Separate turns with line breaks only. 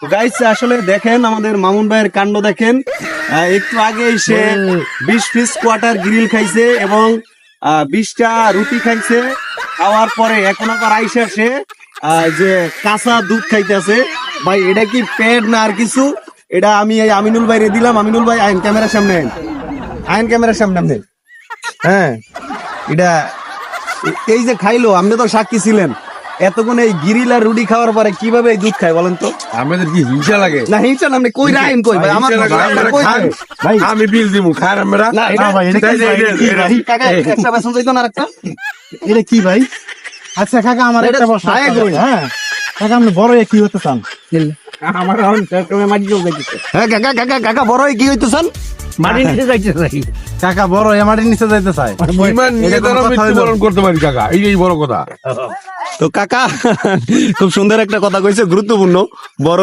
Guys আসলে দেখেন আমাদের মামুন ভাইয়ের কাণ্ড দেখেন। একটু আগে সে 20 পিস কোয়ার্টার গ্রিল খাইছে এবং 20টা রুটি খাইছে। খাওয়ার পরে এখন আবার আইসা সে যে কাঁচা দুধ খাইতেছে। ভাই এটা কি পেট না আর কিছু? এটা আমি এই আমিনুল ভাইরে দিলাম। আমিনুল ভাই আইন ক্যামেরার সামনে আইন, আইন ক্যামেরার সামনে আপনি। হ্যাঁ এটা এই যে খাইলো, আপনি তো সাক্ষী ছিলেন। এতক্ষণ এই গিরিল আর রুটি খাওয়ার পরে কিভাবে এই দুধ খায় বলেন তো?
আমাদের কি হিংসা লাগে?
না হিংসা না, আপনি কই রাইন কই ভাই? আমার
হিংসা লাগে,
আমার
আমরা
কই
খান।
দেন? ভাই
আমি বিল দিব, খান আমরা।
না এটা
ভাই, এটা
কি ভাই?
কি ভাই?
কাকা একটা বেসন চাইতো না আরেকটা?
এটা কি ভাই? আচ্ছা কাকা, আমার
এটা
একটা প্রশ্ন
খায়
আছে।
কই?
হ্যাঁ কাকা, আপনি বড় হয়ে কি হতে চান?
আমার এখন চট্টগ্রামে মাটি যোগ যাইতেছে,
হ্যাঁ কাকা কাকা কাকা বড় হয়ে কি হইতেছেন?
মাটি নিতে যাইতেছে।
কাকা বড় হয়ে মাটির নিচে যাইতে চায়।
ইমান নিয়ে
এটা কোনো
তারা
কথা হইলো?
মৃত্যুবরণ করতে পারি কাকা, এই বড় কথা।
তো কাকা খুব সুন্দর একটা কথা কইছে, গুরুত্বপূর্ণ। বড়